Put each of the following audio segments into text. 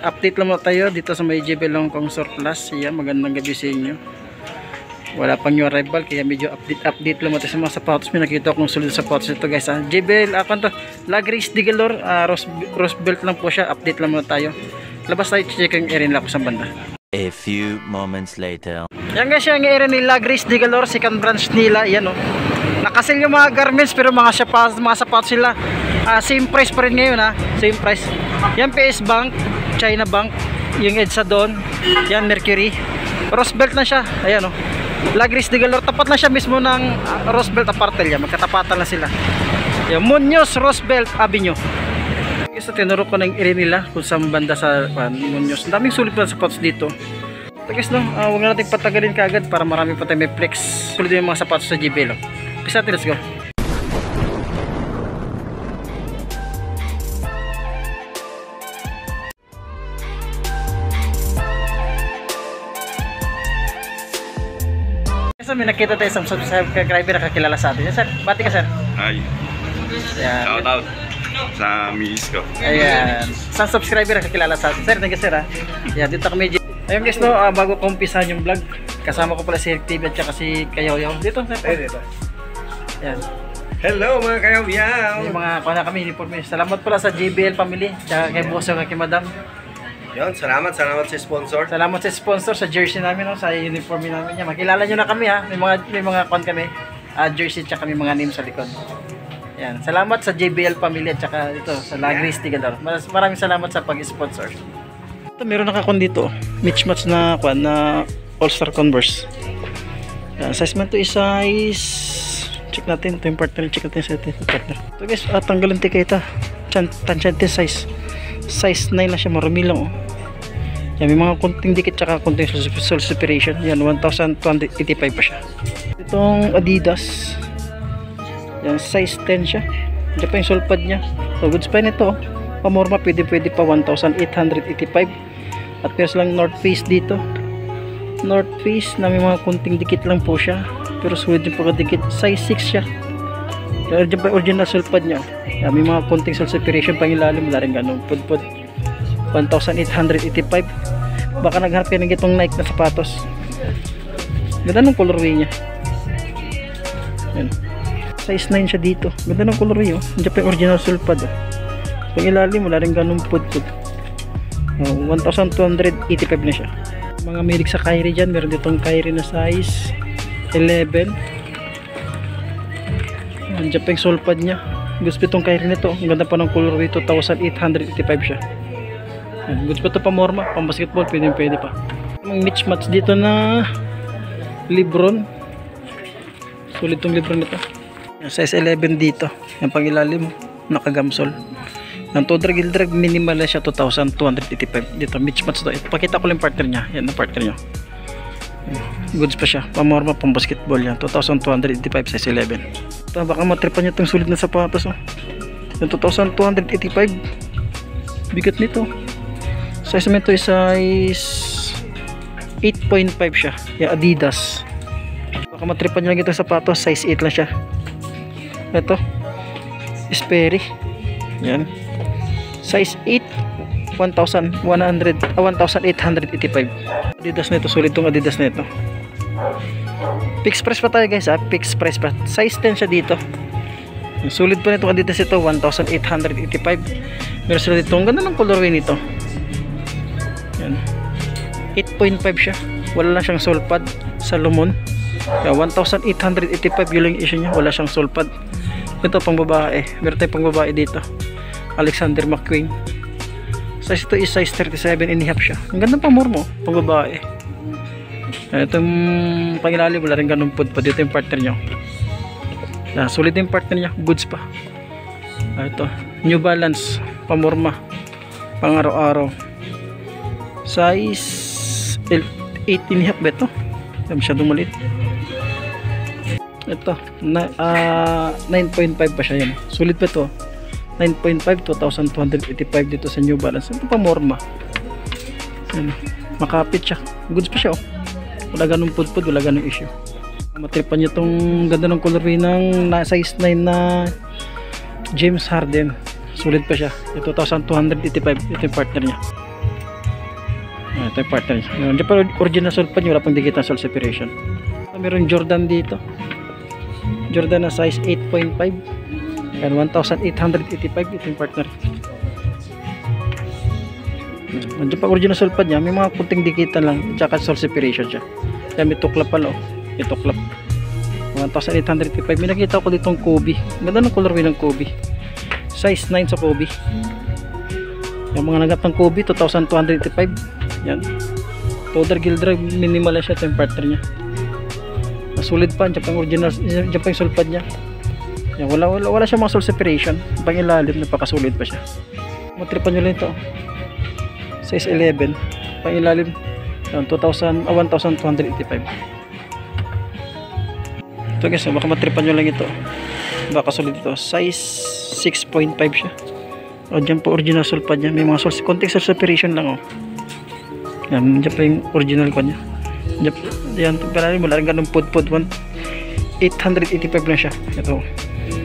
Update lang mo tayo dito sa may JB Longkong Surplus. Yan, magandang gabi sa inyo. Wala pang new arrival kaya medyo update lang mo tayo sa mga sapatos. May nakita akong solid sapatos ito guys. JB, to? Lagris de Galore, rose belt lang po siya. Update lang mo tayo. Labas tayo, check yung area nila ko sa banda. A few moments later. Yan guys, yung area ni Lagris de Galore, second branch nila. Yan o. Nakasil yung mga garments pero mga sapatos sila. Same price pa rin ngayon same price. Yan PS Bank, China Bank, yung EDSA doon. Yan Mercury. Rose belt na siya. Ayan Lagris de Galore, tapat na siya mismo ng Rose Belt Apartel yan. Magkatapatan na sila. Yan Munoz Rose Belt Avenue. Isa tinuro ko ng area nila kung saan banda sa Munoz. Ang daming sulit pa sa sapatos dito. So guys huwag na natin patagalin kaagad para marami pa tayo may flex. Sulit yung mga sapatos sa JB Peace out, let's go. So, may nakita tayo isang subscriber na kakilala sa atin. Yan, sir, bati ka sir. Hi. Yan. Shout out sa miss ko. Ayan. Isang subscriber na kakilala sa atin. Sir, thank you sir Yan, dito kami. Ayun guys bago ko umpisahan yung vlog, kasama ko pala si Eric TV at saka si Kayaw-Yaw. Dito sir. Dito. Yan. Hello mga Kayaw-Yaw. Yung mga kami uniforme. Salamat pala sa JBL family. Tsaka kay Boss at kay Madam. Yun, salamat sa sponsor. Salamat sa sponsor sa jersey namin sa uniform namin niya. Makilala niyo na kami May mga kami. Jersey tsaka may mga name sa likod. Yan. Salamat sa JBL family at tsaka ito sa Lagris de Galore. Maraming salamat sa pag-sponsor. Ito meron nakakon dito. Match na na All-Star Converse. Yan, size man to is size. Check natin ito yung partner. Check natin sa partner. Ito guys, tanggalin tiketa. Tansyente size. Size 9 na siya, marami lang Yan, may mga konting dikit tsaka konting sole separation. Yan, 1,285 pa siya. Itong Adidas. Yan, size 10 siya. Hindi pa yung sole pad niya. So, goods pa nito. Pamorma, pwede pa 1,885. At meron lang North Face dito. North Face na may mga konting dikit lang po siya. Pero sulit yung pagkadikit. Size 6 siya. Diyan pa original sole pad niya. Yan, may mga konting sole separation pang ilalim. Wala rin ganun. Pud 1,885. Baka naghanap ka ng itong Nike na sapatos. Ganda ng colorway niya. Yan. Size 9 siya dito. Ganda ng colorway Diyan pa yung original sole pad pang ilalim. Wala rin ganun pud 1,285 na siya. Mga milig sa Kyrie dyan. Meron ditong Kyrie na size 11. Diyan pa yung sole pad niya. Gusto itong Kyrie nito. Ang ganda pa ng colorway. 2,885 siya. Gusto pa ito pa morma. Pang basketball. Pwede pa. Mga match dito na Lebron. Sulit itong Lebron nito. Size 11 dito. Yung pang ilalim. Nakagamsol. Ang drag minimal siya 2,285. Dito match to. Ipakita ko lang partner niya. Yan ang partner niya. Goods pa siya. Pamorma pang basketball yan. 2,285 size 11. Ito, baka matripan niya itong sulit na sapatos yung 2,285. Bigat nito. Size nito is size 8.5 siya. Yung Adidas. Baka matripan niya lang itong sapatos. Size 8 lang siya. Ito Sperry. Yan. Size 8 1,885. Adidas nito, sulit tong Adidas nito. Fixed price pa tayo guys fixed price pa. Size 10 siya dito. Sulit pa nitong Adidas ito, 1,885. Meron sila dito, ang ganda ng colorway nito. Yan. 8.5 siya. Wala lang siyang sole pad. Salomon. Kaya 1,885 yung issue niya. Wala siyang sole pad. Ito pang babae. Meron tayong pang babae dito. Alexander McQueen. Size ito is size 37 and a half siya. Ang ganda pa mo pang babae. Itong pangilalim wala rin ganun pud pa. Dito yung partner nyo. Sulit yung partner niya. Goods pa. Ito New Balance pamorma pang araw-araw. Size 8 and a half ba ito? Masyadong maliit. Ito 9.5 pa siya yan. Sulit pa ito. 9.5 2,285 dito sa New Balance. Ito pa morma. Makapit siya. Goods pa siya Wala ganun pudpud, wala ganun issue. Matripan niya tong ganda ng colorway ng size 9 na James Harden. Sulit pa siya. 2,285. Ito yung partner niya. Ito yung partner niya. Diyan pa original sole pad niya. Wala pang dikit na sole separation. Meron Jordan dito. Jordan na size 8.5. Yan, 1,885. Ito yung partner. Diyan pa original sole pad niya. May mga kunting dikitan lang. Tsaka sole separation siya. Yan, may tuklap pala. May tuklap. 1,885. May nakita ko ditong Kobe. Ganda ng colorway ng Kobe. Size 9 sa Kobe. Yung mga nagat ng Kobe 2,285. Yan. Powder gill drive, minimal siya. Ito yung partner niya. Sulit pa, dyan pa yung original, dyan pa yung sole pad niya. Yan, wala siya mga sole separation. Pang ilalim, napakasulit pa siya. Matripan nyo lang ito. Size 11. Pang ilalim, 1,285. Ito guys, baka matripan nyo lang ito. Baka sulit ito. Size 6.5 siya. O, dyan po original sole pad niya. May mga konting sole separation lang, oh. Yan, dyan pa yung original ko niya. Yan, wala rin ganun pod-pod. 885 na siya. Ito,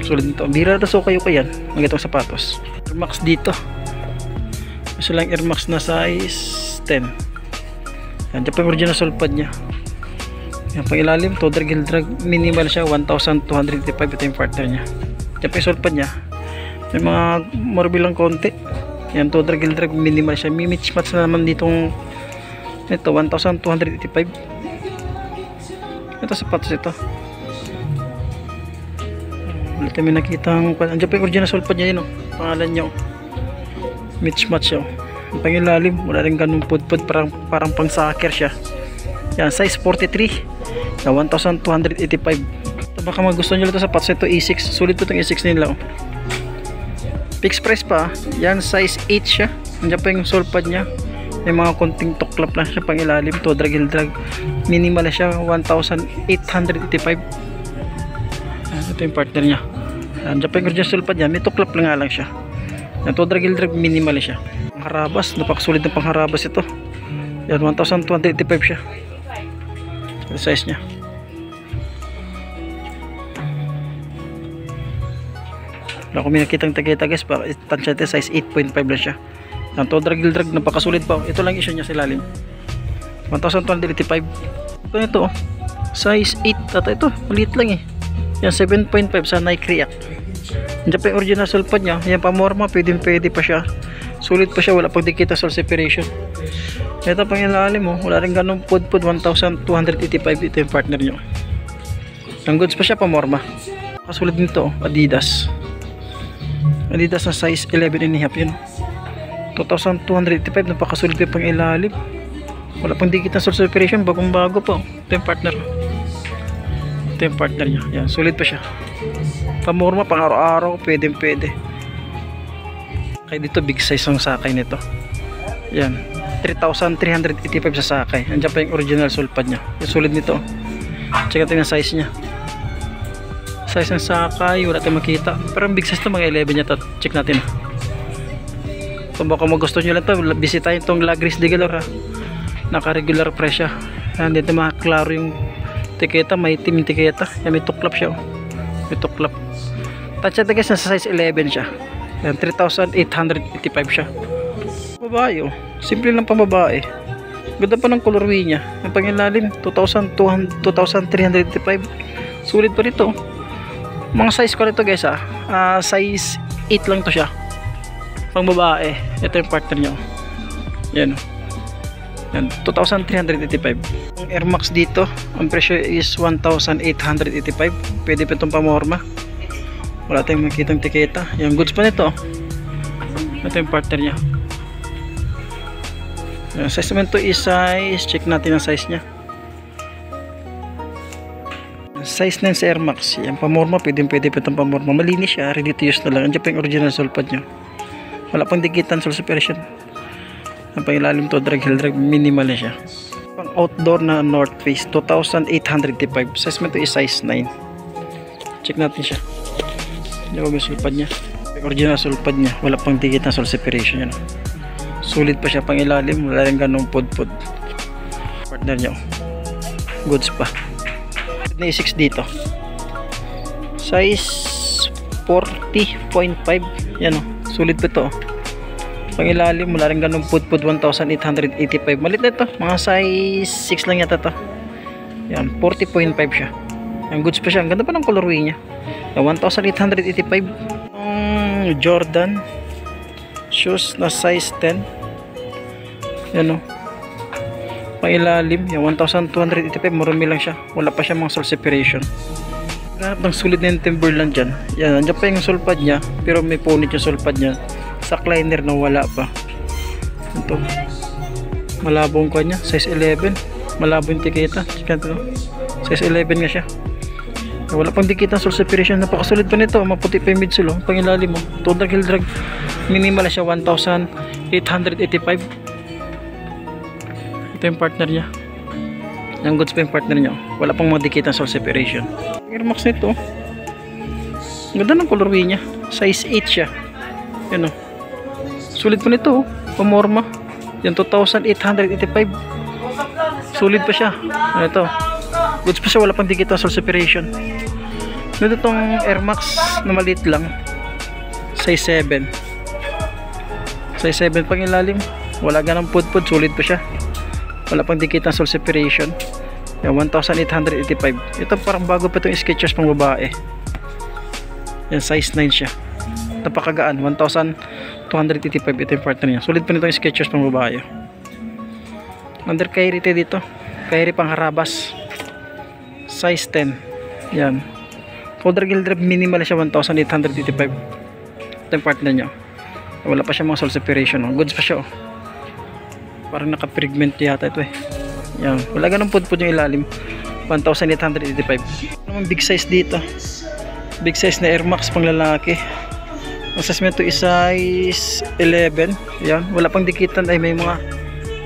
sulit nito. Bira na so kayo yan. Mag itong sapatos. Air Max dito. Gusto lang Air Max na size 10. Yan, dyan pa yung original sole pad niya. Yan, pang ilalim, powder gill drag, minimal siya, 1,285. Ito yung partner niya. Yan pa yung sole pad niya. May mga marble lang konti. Yan, powder gill drag, minimal siya. May match na naman ditong ito, 1,285. Ito, sapatos ito. Ulit may nakitang, andyan pa yung original sole pad niya yun, oh. Pangalan niya, oh. Match siya, oh. Pang ilalim, wala rin ganun pod-pod, parang pang soccer siya. Yan, size 43 na 1,285. Baka magustuhan nyo ito sa sapatos ito, E6. Sulit po itong E6 nila, oh. Fixed price pa. Yan, size 8 siya. Nandiyan pa yung sole pad nya. May mga konting tuklap lang siya pang ilalim. To drag heel drag, minimal siya, 1,885. Ito yung partner nya. Nandiyan pa yung original sole pad nya. May tuklap lang nga lang siya. Yan, to drag heel drag, minimal siya. Pangharabas, napakasulit ng pangharabas ito. Yan, 1,285 siya. Ito size nya. Wala ko may nakitang tagay guys, tansya ito, size 8.5 lang siya. Ang to drag heel drag, napakasulit pa. Ito lang issue niya sa ilalim, 1,285. Ito, oh. Size 8 ata ito, maliit lang eh. Yan, 7.5 sa Nike React. Diyan pa yung original sole pad nya. Yan, pamorma, pwede pa siya. Sulit pa siya, wala pag dikita sole separation. Ito pang ilalim, oh. Wala rin ganun pod-pod, 1,285. Ito yung partner nyo. Ang goods pa siya, pamorma. Kasulit nito, oh. Adidas na size 11.5 yun. 2,285, napakasulit pa pang ilalim. Wala pang dikit na sole separation, bagong bago pa. Ito yung partner. Ito yung partner niya. Yan, sulit pa siya. Pamorma, pang araw-araw, pwede. Kaya dito, big size ang sakay nito. Yan, 3,385 sa sakay. Nandiyan pa yung original sole pad niya. Yung sulit nito. Check natin yung size niya. Size ng sakay, wala tayong makita. Pero ang big size ito, mga 11 niya to. Check natin. Kung baka magusto nyo lang ito, bisitahin itong La Gris de Galor, ha. Naka-regular price siya. Yan, dito makaklaro yung tiketa, may team tiketa. Yan, may tuklap siya, oh. May tuklap. Touch ito guys, nasa size 11 siya. Yan, 3,885 siya. Babae, oh. Simple lang pang babae. Ganda pa ng colorway niya. Yung pangilalim, 2,385. Sulit pa rito, oh. Mga size ko nito guys, size 8 lang to siya. Pang babae. Ito yung partner nyo. Yan, yan, 2,385. Ang Air Max dito, ang presyo is 1,885. Pwede pa itong pamorma. Wala tayong makitang tiketa. Yung goods pa nito. Ito yung partner nya. Yung size naman ito is size, check natin ang size nya. Size 9 sa Air Max. Yan, pamorma, pwede pa itong pamorma. Malinis siya, ready to use na lang. Andiyan pa yung original sole pad nyo. Wala pang dikitan sole separation. Ang pangilalim to, drag heel drag, minimal na siya. Pang outdoor na North Face, 2,885. Size mo ito is size 9. Check natin siya. Yan yung sole pad nya. Original sole pad nya. Wala pang dikitan sole separation. Yan. Sulit pa siya, pangilalim. Wala rin ganong pod-pod. Partner nyo. Goods pa. Na 6 dito, size 40.5. yan, oh. Sulit pa ito. Pang ilalim, wala rin ganun pudpud, 1,885. Malit na ito. Mga size 6 lang yata ito. Yan, 40.5 siya. Ang goods pa siya. Ang ganda pa ng colorway niya. 1,885. Jordan shoes na size 10. Yan o. Pang ilalim. Yan, 1,285. Marumi lang siya. Wala pa siya mga sole separation. Ganap ng sulit na yung Timberland dyan. Yan, nandiyan pa yung sulpad niya. Pero may punit yung sulpad niya. Sa liner na wala pa. Ito. Malabo ang kanya. Size 11. Malabo yung tikita. Size 11 nga siya. Wala pang dikita sole separation. Napakasulit pa nito. Maputi pa yung midsole. Pangilalim mo. Total heel drag. Minimal siya 1,885. Ito yung partner niya. Yung goods pa yung partner niya. Wala pang mga dikita sole separation. Air Max nito. Ganda ng colorway niya. Size 8 siya. Yan o. Sulit pa nito. Pamorma. Yan 2,885. Sulit pa siya. Ano ito? Goods pa siya. Wala pang dikita sole separation. Ito itong Air Max na maliit lang. Size 7. Size 7 pang ilalim. Wala ganang pudpud. Sulit pa siya. Wala pang dikita sole separation. Yan, 1,885. Ito parang bago pa itong Skechers pang babae. Yan, size 9 siya. Napakagaan. 1,285. Ito yung partner niya. Sulit pa nitong Skechers pang babae. Under Kyrie dito. Kyrie pang harabas. Size 10. Yan. Powder Gill Drip minimal siya. 1,885. Ito yung partner niya. Wala pa siya mga sole separation. Goods pa siya. Parang naka-pigment yata ito eh. Yan. Wala ganun pudpud yung ilalim. 1,885. Naman big size dito. Big size na Air Max pang lalaki. Ang size nito is size 11. Yan. Wala pang dikitan. Ay may mga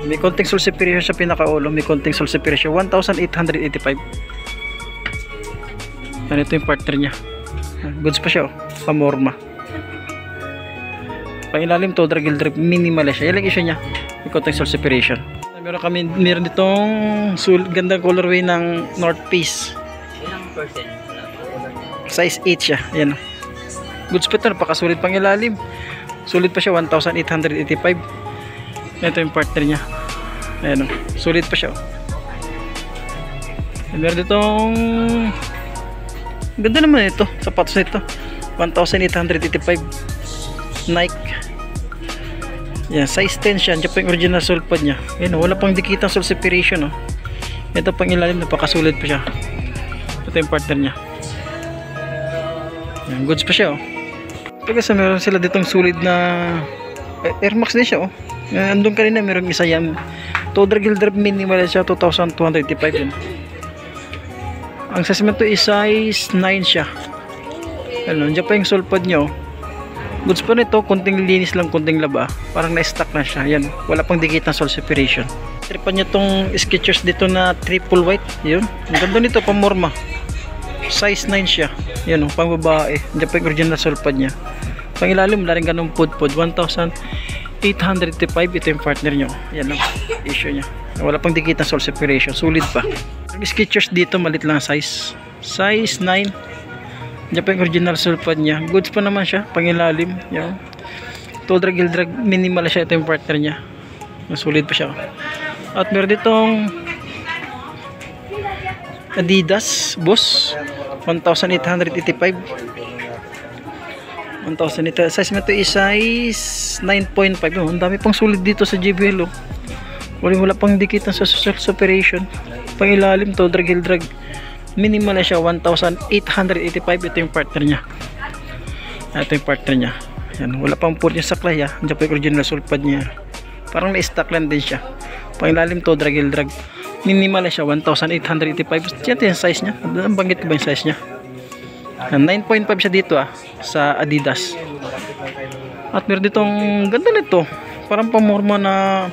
may konting sole separation sa pinakaulo. May konting sole separation. 1,885. Yan, ito yung partner niya. Goods pa siya. Pamorma. Pang ilalim to drag drip minimal siya. Yan lang issue niya. May konting sole separation. Meron ditong gandang colorway ng North Face. Size 8 siya. Ayan. Goods pa ito. Napakasulit pang ilalim. Sulit pa siya. 1,885. Ito yung partner niya. Ayan. Sulit pa siya. Meron ditong ganda naman ito. Sapatos nito. 1,885. Nike. Yan, size 10 siya. Diyan pa yung original sole pad niya. Yan, wala pang dikitang sole separation. Ito pang ilalim, napakasulit pa siya. Ito yung partner niya. Yan, goods pa siya. Kasi meron sila ditong sulit na Air Max din siya. Andun kanina meron isa yan. Powder Gill Drip minimal siya. 2,285 yun. Ang size nito is size 9 siya. Ano, diyan pa yung sole pad niya. Goods pa nito, konting linis lang, konting laba. Parang na-stack na siya. Yan, wala pang dikit ng sole separation. Tripan niya tong Skechers dito na triple white. Yun, ang ganda nito, pamorma. Size 9 siya. Yan o, pang babae. Diyan pa yung original sole pad niya. Pang ilalim, wala rin ganun pudpud. 1,885. Ito yung partner nyo. Yan lang, issue niya. Wala pang dikit ng sole separation. Sulit pa. Yung Skechers dito, malit lang size. Size 9. Diyan pa yung original sole pad niya. Goods pa naman siya. Pangilalim. Yan. Powder Gill Drag. Minimal siya. Ito yung partner niya. Sulit pa siya. At meron ditong Adidas Boss. 1,885. 1,000. Size nito is size 9.5. Ang dami pang sulit dito sa JBL. Wala pang dikit ng sole separation. Pangilalim. Powder Gill Drag. Minimal na siya, 1,885. Ito yung partner niya. Ito yung partner niya. Yan, wala pang port niya sa saklay. Diyan pa yung original sole pad niya. Parang na-stack lang din siya. Pangilalim to, drag. Minimal na siya, 1,885. Ito yung size niya. Ang banggit ko ba yung size niya? 9.5 siya dito sa Adidas. At meron ditong ganda nito. Parang pamorma na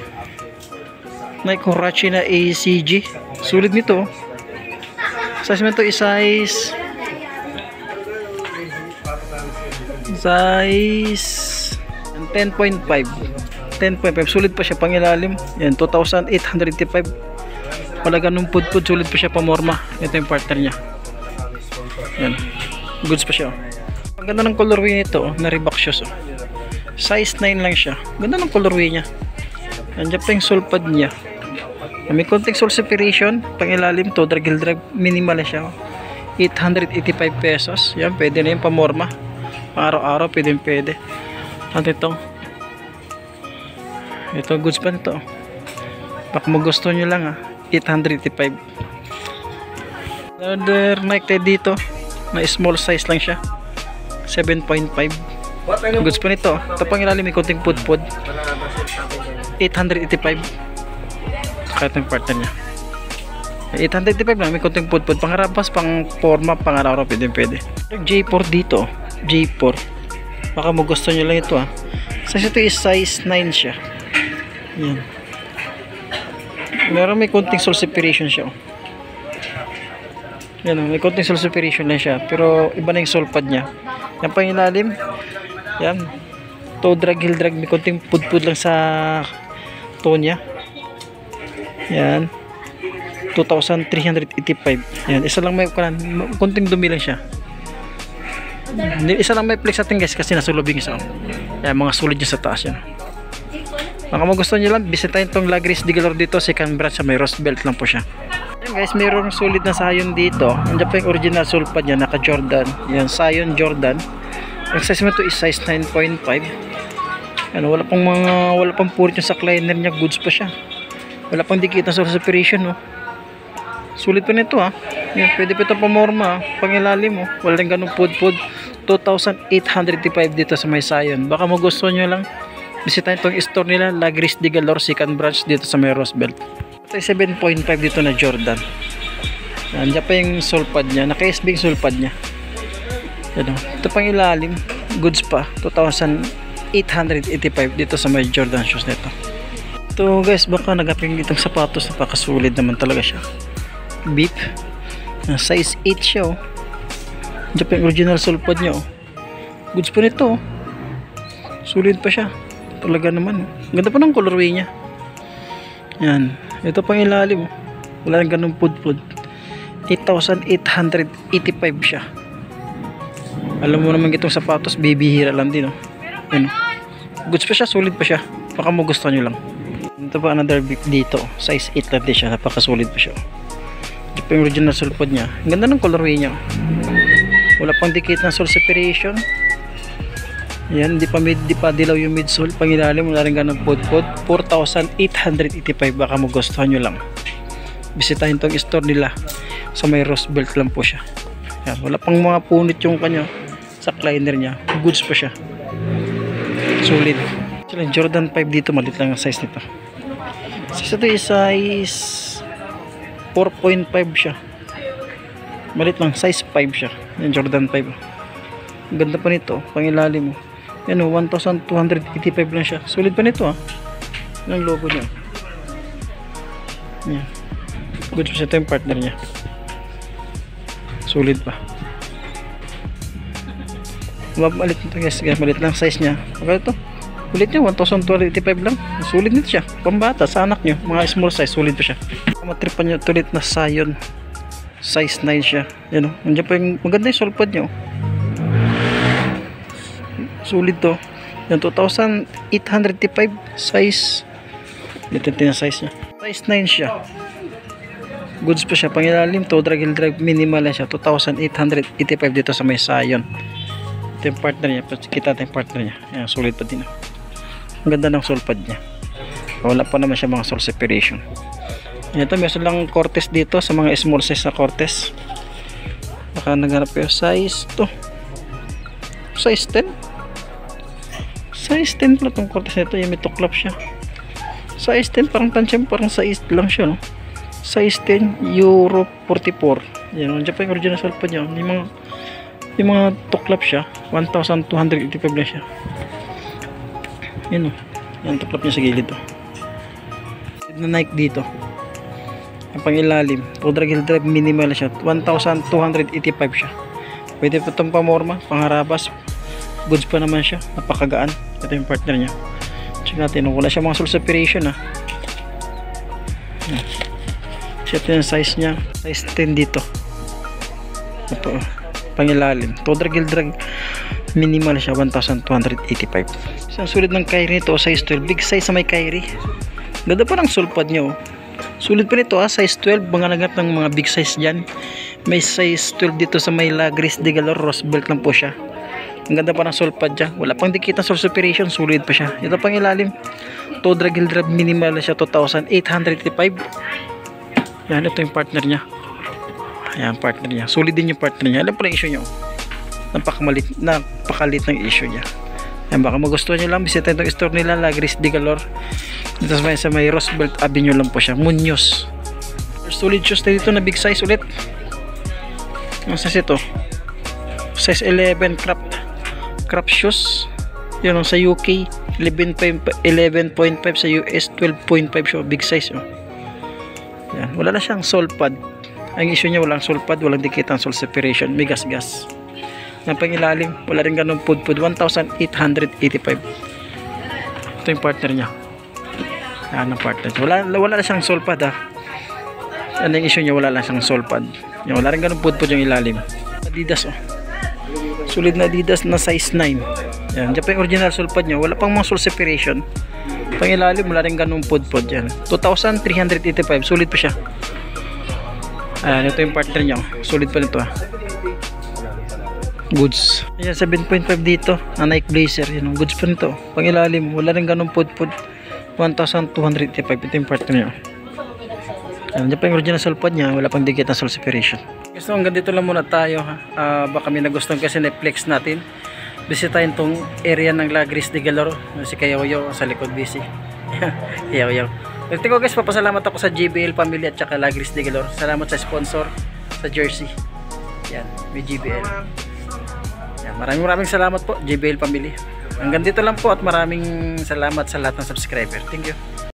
Nike Huarache na ACG. Sulit nito. Size nito is size 10.5. 10.5. Sulit pa siya pangilalim. Yan, 2,885. Wala ganung pudpud. Sulit pa siya pamorma. Ito yung partner niya. Yan. Goods pa siya. Ang ganda ng colorway nito, na Reebok shoes. Size 9 lang siya. Ganda ng colorway niya. Nandiyan pa yung sole pad niya. May konting sole separation. Pang ilalim to, draggle drag, minimal na siya. 885 pesos. Yan, pwede na yung pamorma. Pang araw-araw, pwede. Ano ito? Ito, goods pa nito. Baka magusto nyo lang 885. Another Nike dito. Na small size lang siya. 7.5. Goods pa nito. Ito pang ilalim, may konting pud-pud. 885. Kahit yung partner niya. 885 lang, may konting pud-pud. Pangarapas, pang forma, pang araw-araw, pwede. J4 dito. J4. Baka magusto nyo lang ito Size ito is size 9 siya. Yan. Meron may konting sole separation siya. Yan, may konting sole separation lang siya. Pero iba na yung sole pad niya. Yan pang ilalim. Yan. Toe drag, heel drag. May konting pud-pud lang sa toe niya. Yan. 2,385. Yan. Isa lang may konting dumi lang siya. Isa lang may flex natin guys kasi nasulubing isa. Yan, mga sulit niya sa taas yan. Baka magustuhan nyo lang, bisitahin tong Lagris de Galor dito, second branch sa may rose belt lang po siya. Yan guys, mayroong sulit na sayon dito. Nandiyan pa yung original sole pad niya, naka Jordan. Yan, sayon Jordan. Ang size mo ito is size 9.5. Yan, wala pang purit yung sa liner niya, goods pa siya. Wala pang dikit na sole separation Sulit pa nito Yan, pwede pa ito pamorma pangilalim Wala rin ganung pud-pud. 2,885 dito sa may sayon. Baka magustuhan nyo lang, bisitahin itong store nila, Lagris de Galor, second branch dito sa may Roosevelt. Ito ay 7.5 dito na Jordan. Nandiyan pa yung sole pad niya, naka-SB yung sole pad niya. Yan ito pang ilalim, goods pa, 2,885 dito sa may Jordan shoes nito. Ito guys, baka nagapin itong sapatos, napakasulit naman talaga siya. Beep, size 8 siya Nandiyan pa yung original sole pad niya Goods pa nito sulit pa siya talaga naman ganda pa ng colorway niya. Yan, ito pang ilalim wala nang ganung pud-pud. 8,885 siya. Alam mo naman itong sapatos bibihira lang din Yan, goods pa siya, sulit pa siya. Baka mo gusto nyo lang. Ito pa another big dito, size 8 lang din siya, napakasulit pa siya. Ito pa yung original sole pad niya, ganda ng colorway niya. Wala pang dikit ng sole separation. Yan, di pa dilaw yung midsole. Pangilalim, wala rin ganang pud-pud. 4,885. Baka magustuhan nyo lang. Bisitahin tong store nila sa may Roosevelt lang po siya. Yan, wala pang mga punit yung kanya sa liner niya. Goods pa siya. Solid. Jordan 5 dito, malit lang ang size nito. Size ito is size 4.5 siya. Malit lang, size 5 siya. Yan, Jordan 5. Ganda pa nito, pangilalim Yan 1,285 lang siya. Sulit pa nito Yung logo niya. Yan. Good pa siya, ito yung partner niya. Sulit pa. Malit nito guys, malit lang size niya. Okay ito. Sulit niya, 1,285 lang. Sulit nito siya. Pambata sa anak nyo, mga small size, sulit pa siya. Matripan nyo tulit na sayon. Size 9 siya. Yan nandiyan pa yung maganda yung sole pad nyo. Sulit to. Yan 2,885 size. Ito yung size niya. Size 9 siya. Goods pa siya. Pangilalim to, drag heel drag, minimal lang siya. 2,885 dito sa may sayon. Ito yung partner niya. Kita natin yung partner niya. Yan, sulit pa din. Ang ganda ng sole pad niya. Wala pa naman siya mga sole separation. Ito, meron lang Cortez dito sa mga small size na Cortez. Baka naghanap kayo size to. Size 10. Size 10 pala itong Cortez nito. Yung may tuklap siya. Size 10, parang tansyan, parang size lang siya Size 10, Euro 44. Yan, nandiyan pa yung original sole pad niya. Yung mga tuklap siya, 1,285 lang siya. Yan yung tuklap niya sa gilid na Nike dito. Ang pangilalim, drag heel drag, minimal siya, 1,285 siya. Pwede pa itong pamorma, pangharabas. Goods pa naman siya, napakagaan. Ito yung partner niya. Check natin, wala siya mga sole separation Ito yung size niya, size 10 dito. Ito, pangilalim, drag heel drag, Minimal siya, 1,285. Isang sulit ng Kyrie nito, size 12. Big size sa may Kyrie. Ganda pa ng sulpad niya, oh. Sulit pa nito, size 12. Mga naganap ng mga big size dyan. May size 12 dito sa may Lagris de Galor. Rose belt lang po siya. Ang ganda pa ng sulpad dyan. Wala pang dikit ng source operation. Sulit pa siya. Ito pang ilalim. Toe drag heel drag, minimal siya, 2,885. Yan, ito yung partner niya. Ayan, partner niya. Sulit din yung partner niya. Alam po yung issue niya, oh. Napakalit ng issue niya. Yan, baka magustuhan nyo lang, bisita itong store nila, Lagris de Galor. Dito sa may Roosevelt Avenue lang po siya, Muñoz. Solid shoes na dito na big size ulit. Ang size ito, size 11 crop shoes. Yun sa UK 11.5 sa US 12.5 siya, big size, oh. Yan, wala na siyang sole pad. Ang issue niya, walang sole pad, walang dikit ang sole separation, may gas ng pangilalim, wala rin ganun pud 1,885. Ito yung partner niya. Yan ang partner niya. Wala na siyang sole pad, ha. Ano yung issue niya, wala lang siyang sole pad. Yan, wala rin ganun pud yung ilalim. Adidas, oh. Sulit na Adidas na size 9. Yan, dyan pa yung original sole pad niya, wala pang mga sole separation. Pangilalim, wala rin ganun pud yan. 2,385, sulit pa siya. Ayan, ito yung partner niya, sulit pa nito, ha. Goods. Ayan, 7.5 dito na Nike Blazer. Yan, goods pa nito. Pang ilalim, wala rin ganun pud 1,285. Ito yung partner niya. Ayan, dyan pa yung original sole pad niya, wala pang dikit na sole separation. Gusto, hanggang dito lang muna tayo, ha. Baka may nagustuhan kasi na-flex natin. Bisitahin tong area ng Lagris de Galor. Si Kayoyo sa likod busy. Kayoyo. Ito ko guys, papasalamat ako sa JBL Family at saka Lagris de Galor. Salamat sa sponsor sa jersey. Yan, may JBL. Yan, maraming salamat po JBL Family. Hanggang dito lang po at maraming salamat sa lahat ng subscriber. Thank you.